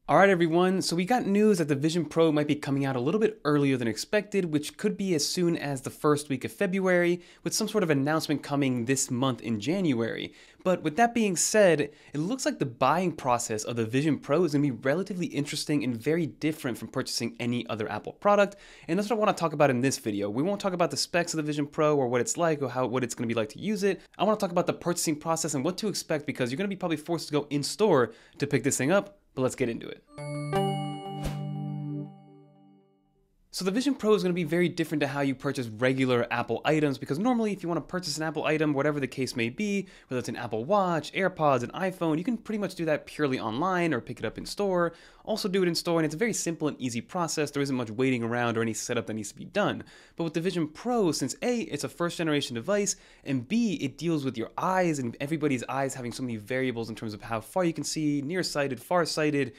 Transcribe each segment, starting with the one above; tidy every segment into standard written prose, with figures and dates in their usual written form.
Alright everyone, so we got news that the Vision Pro might be coming out a little bit earlier than expected, which could be as soon as the first week of February, with some sort of announcement coming this month in January. But with that being said, it looks like the buying process of the Vision Pro is going to be relatively interesting and very different from purchasing any other Apple product, and that's what I want to talk about in this video. We won't talk about the specs of the Vision Pro or what it's like or what it's going to be like to use it. I want to talk about the purchasing process and what to expect because you're going to be probably forced to go in store to pick this thing up. But let's get into it. So the Vision Pro is going to be very different to how you purchase regular Apple items because normally if you want to purchase an Apple item, whatever the case may be, whether it's an Apple Watch, AirPods, an iPhone, you can pretty much do that purely online or pick it up in store. Also do it in store, and it's a very simple and easy process. There isn't much waiting around or any setup that needs to be done. But with the Vision Pro, since A, it's a first generation device, and B, it deals with your eyes and everybody's eyes having so many variables in terms of how far you can see, nearsighted, farsighted,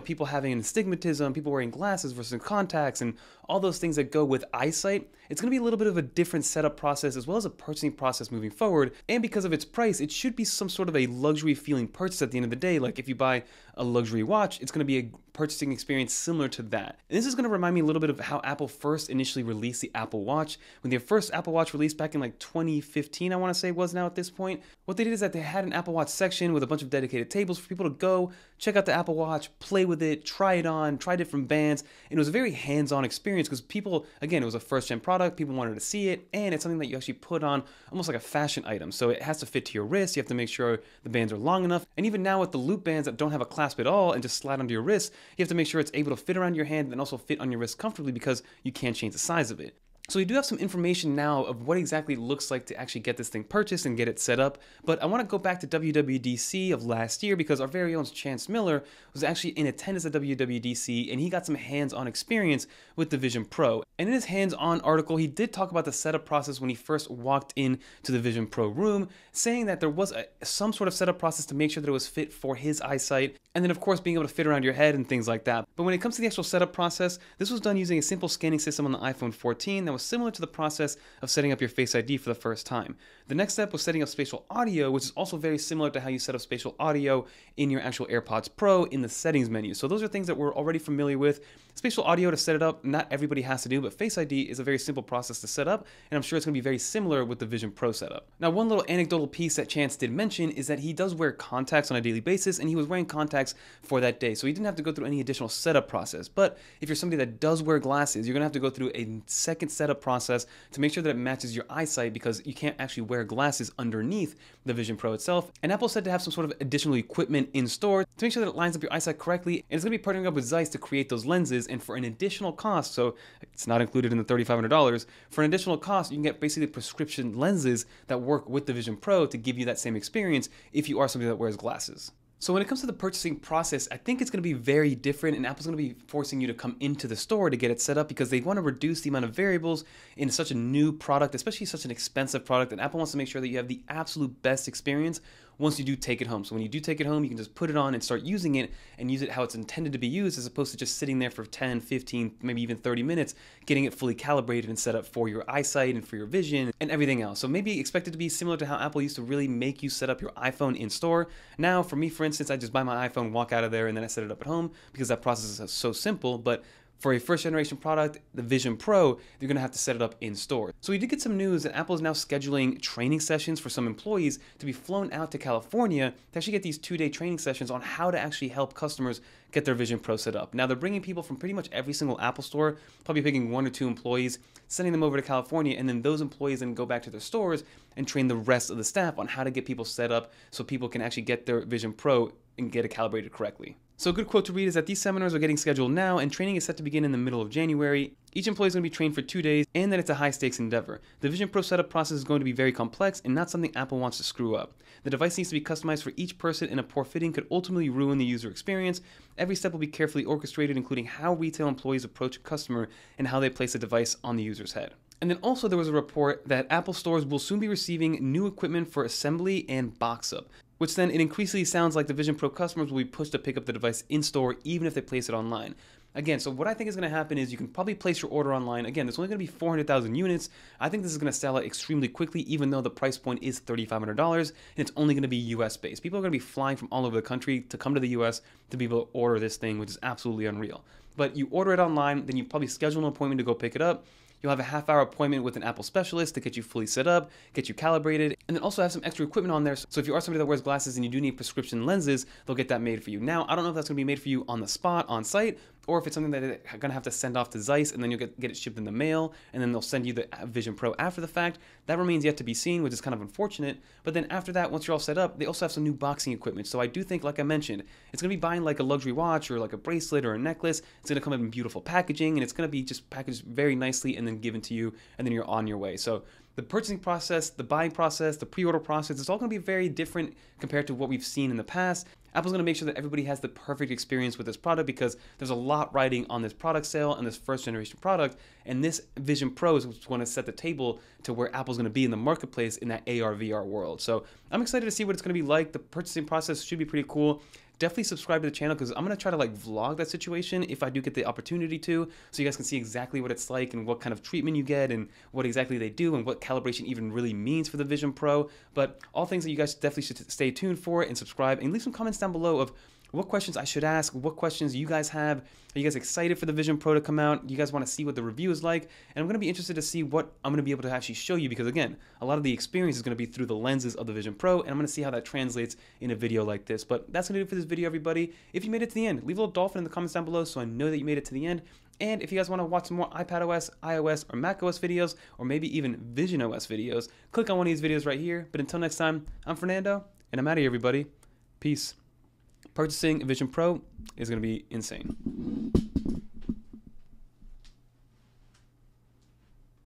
people having astigmatism, people wearing glasses versus contacts, and all those things that go with eyesight. It's going to be a little bit of a different setup process as well as a purchasing process moving forward, and because of its price, it should be some sort of a luxury feeling purchase at the end of the day. Like if you buy a luxury watch, it's going to be a purchasing experience similar to that. And this is going to remind me a little bit of how Apple first initially released the Apple Watch. When their first Apple Watch released back in like 2015, I want to say was now at this point, what they did is that they had an Apple Watch section with a bunch of dedicated tables for people to go check out the Apple Watch, play with it, try it on, try different bands, and it was a very hands-on experience because people, again, it was a first-gen product, people wanted to see it, and it's something that you actually put on almost like a fashion item. So it has to fit to your wrist, you have to make sure the bands are long enough, and even now with the loop bands that don't have a clasp at all and just slide onto your wrist, you have to make sure it's able to fit around your hand and also fit on your wrist comfortably because you can't change the size of it. So we do have some information now of what exactly it looks like to actually get this thing purchased and get it set up, but I want to go back to WWDC of last year because our very own Chance Miller was actually in attendance at WWDC and he got some hands-on experience with the Vision Pro. And in his hands-on article, he did talk about the setup process when he first walked into the Vision Pro room, saying that there was some sort of setup process to make sure that it was fit for his eyesight, and then of course being able to fit around your head and things like that. But when it comes to the actual setup process, this was done using a simple scanning system on the iPhone 14 that was similar to the process of setting up your Face ID for the first time. The next step was setting up spatial audio, which is also very similar to how you set up spatial audio in your actual AirPods Pro in the settings menu. So those are things that we're already familiar with. Spatial audio to set it up, not everybody has to do, but Face ID is a very simple process to set up, and I'm sure it's going to be very similar with the Vision Pro setup. Now, one little anecdotal piece that Chance did mention is that he does wear contacts on a daily basis, and he was wearing contacts for that day, so he didn't have to go through any additional setup process. But if you're somebody that does wear glasses, you're going to have to go through a second setup process to make sure that it matches your eyesight because you can't actually wear glasses underneath the Vision Pro itself. And Apple said to have some sort of additional equipment in store to make sure that it lines up your eyesight correctly, and it's going to be partnering up with Zeiss to create those lenses, and for an additional cost, so it's not included in the $3,500, for an additional cost, you can get basically prescription lenses that work with the Vision Pro to give you that same experience if you are somebody that wears glasses. So when it comes to the purchasing process, I think it's going to be very different, and Apple's going to be forcing you to come into the store to get it set up because they want to reduce the amount of variables in such a new product, especially such an expensive product, and Apple wants to make sure that you have the absolute best experience once you do take it home. So when you do take it home, you can just put it on and start using it and use it how it's intended to be used as opposed to just sitting there for 10, 15, maybe even 30 minutes, getting it fully calibrated and set up for your eyesight and for your vision and everything else. So maybe expect it to be similar to how Apple used to really make you set up your iPhone in store. Now, for me, for instance, I just buy my iPhone, walk out of there, and then I set it up at home because that process is so simple. But for a first generation product, the Vision Pro, you're going to have to set it up in store. So we did get some news that Apple is now scheduling training sessions for some employees to be flown out to California to actually get these 2-day training sessions on how to actually help customers get their Vision Pro set up. Now they're bringing people from pretty much every single Apple store, probably picking 1 or 2 employees, sending them over to California, and then those employees then go back to their stores and train the rest of the staff on how to get people set up so people can actually get their Vision Pro and get it calibrated correctly. So a good quote to read is that these seminars are getting scheduled now and training is set to begin in the middle of January. Each employee is going to be trained for 2 days and that it's a high stakes endeavor. The Vision Pro setup process is going to be very complex and not something Apple wants to screw up. The device needs to be customized for each person and a poor fitting could ultimately ruin the user experience. Every step will be carefully orchestrated, including how retail employees approach a customer and how they place a device on the user's head. And then also there was a report that Apple stores will soon be receiving new equipment for assembly and box up, which then it increasingly sounds like the Vision Pro customers will be pushed to pick up the device in store even if they place it online. Again, so what I think is going to happen is you can probably place your order online. Again, there's only going to be 400,000 units. I think this is going to sell out extremely quickly, even though the price point is $3,500, and it's only going to be US based. People are going to be flying from all over the country to come to the US to be able to order this thing, which is absolutely unreal. But you order it online, then you probably schedule an appointment to go pick it up. You'll have a half-hour appointment with an Apple specialist to get you fully set up, get you calibrated, and then also have some extra equipment on there. So if you are somebody that wears glasses and you do need prescription lenses, they'll get that made for you. Now, I don't know if that's going to be made for you on the spot, on site, or if it's something that they're going to have to send off to Zeiss, and then you'll get it shipped in the mail, and then they'll send you the Vision Pro after the fact. That remains yet to be seen, which is kind of unfortunate. But then after that, once you're all set up, they also have some new boxing equipment. So I do think, like I mentioned, it's going to be buying like a luxury watch or like a bracelet or a necklace. It's going to come in beautiful packaging, and it's going to be just packaged very nicely and then given to you, and then you're on your way. So the purchasing process, the buying process, the pre-order process, it's all going to be very different compared to what we've seen in the past. Apple's going to make sure that everybody has the perfect experience with this product because there's a lot riding on this product sale and this first generation product, and this Vision Pro is going to set the table to where Apple's going to be in the marketplace in that AR VR world. So I'm excited to see what it's going to be like. The purchasing process should be pretty cool. Definitely subscribe to the channel because I'm going to try to like vlog that situation if I do get the opportunity to, so you guys can see exactly what it's like and what kind of treatment you get and what exactly they do and what calibration even really means for the Vision Pro. But all things that you guys definitely should stay tuned for and subscribe and leave some comments down below of what questions I should ask, what questions you guys have. Are you guys excited for the Vision Pro to come out? Do you guys want to see what the review is like? And I'm going to be interested to see what I'm going to be able to actually show you because, again, a lot of the experience is going to be through the lenses of the Vision Pro, and I'm going to see how that translates in a video like this. But that's going to do it for this video, everybody. If you made it to the end, leave a little dolphin in the comments down below so I know that you made it to the end. And if you guys want to watch some more iPadOS, iOS, or macOS videos, or maybe even visionOS videos, click on one of these videos right here. But until next time, I'm Fernando, and I'm out of here, everybody. Peace. Purchasing a Vision Pro is going to be insane.